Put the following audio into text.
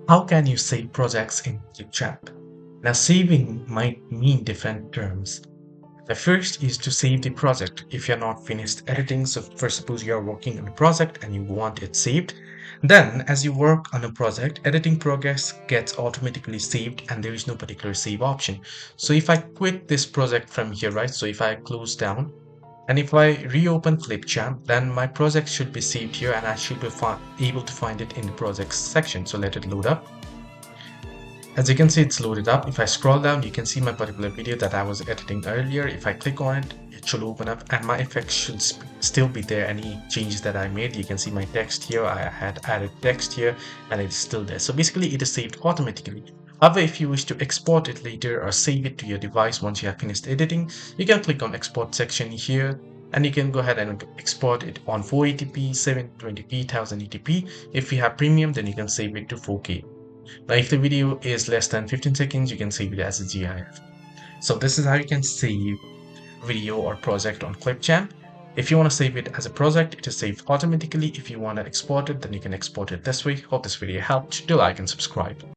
How can you save projects in ClipChamp? Now, saving might mean different terms. The first is to save the project if you're not finished editing. So, for suppose you're working on a project and you want it saved, then as you work on a project, editing progress gets automatically saved and there is no particular save option. So, if I quit this project from here, right? So, if I close down and if I reopen ClipChamp, then my project should be saved here and I should be able to find it in the projects section. So, let it load up. As you can see, it's loaded up. If I scroll down, you can see my particular video that I was editing earlier. If I click on it, it should open up and my effects should still be there. Any changes that I made, you can see my text here. I had added text here and it's still there. So basically it is saved automatically. However, if you wish to export it later or save it to your device once you have finished editing, you can click on export section here and you can go ahead and export it on 480p, 720p, 1080p. If you have premium, then you can save it to 4K. Now, if the video is less than 15 seconds, you can save it as a GIF. So this is how you can save video or project on ClipChamp. If you want to save it as a project, it is saved automatically. If you want to export it, then you can export it this way. Hope this video helped. Do like and subscribe.